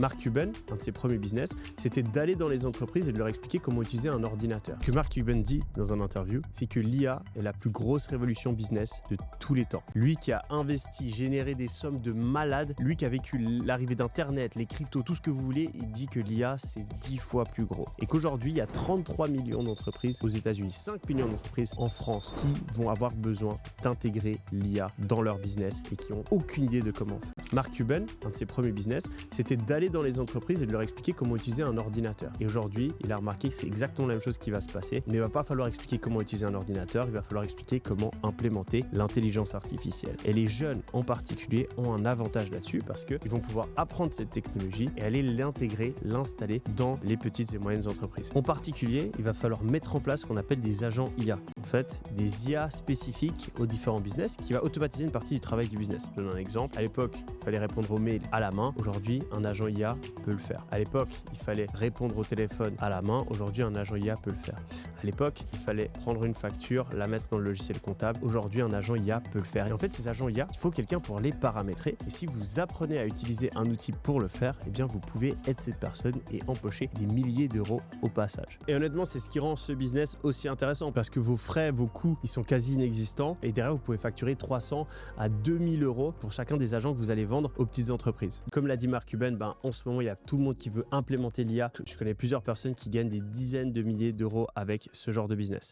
Mark Cuban, un de ses premiers business, c'était d'aller dans les entreprises et de leur expliquer comment utiliser un ordinateur. Ce que Mark Cuban dit dans un interview, c'est que l'IA est la plus grosse révolution business de tous les temps. Lui qui a investi, généré des sommes de malades, lui qui a vécu l'arrivée d'Internet, les cryptos, tout ce que vous voulez, il dit que l'IA c'est 10 fois plus gros. Et qu'aujourd'hui, il y a 33 millions d'entreprises aux États-Unis, 5 millions d'entreprises en France qui vont avoir besoin d'intégrer l'IA dans leur business et qui n'ont aucune idée de comment faire. Mark Cuban, un de ses premiers business, c'était d'aller dans les entreprises et de leur expliquer comment utiliser un ordinateur. Et aujourd'hui, il a remarqué que c'est exactement la même chose qui va se passer, mais il ne va pas falloir expliquer comment utiliser un ordinateur, il va falloir expliquer comment implémenter l'intelligence artificielle. Et les jeunes en particulier ont un avantage là-dessus parce qu'ils vont pouvoir apprendre cette technologie et aller l'intégrer, l'installer dans les petites et moyennes entreprises. En particulier, il va falloir mettre en place ce qu'on appelle des agents IA. En fait, des IA spécifiques aux différents business qui va automatiser une partie du travail du business. Je donne un exemple. À l'époque, il fallait répondre aux mails à la main. Aujourd'hui, un agent IA peut le faire. À l'époque, il fallait répondre au téléphone à la main. Aujourd'hui, un agent IA peut le faire. À l'époque, il fallait prendre une facture, la mettre dans le logiciel comptable. Aujourd'hui, un agent IA peut le faire. Et en fait, ces agents IA, il faut quelqu'un pour les paramétrer. Et si vous apprenez à utiliser un outil pour le faire, eh bien, vous pouvez être cette personne et empocher des milliers d'euros au passage. Et honnêtement, c'est ce qui rend ce business aussi intéressant parce que vos frais, vos coûts, ils sont quasi inexistants. Et derrière, vous pouvez facturer 300 à 2000 euros pour chacun des agents que vous allez vendre aux petites entreprises. Comme l'a dit Mark Cuban, en ce moment, il y a tout le monde qui veut implémenter l'IA. Je connais plusieurs personnes qui gagnent des dizaines de milliers d'euros avec ce genre de business.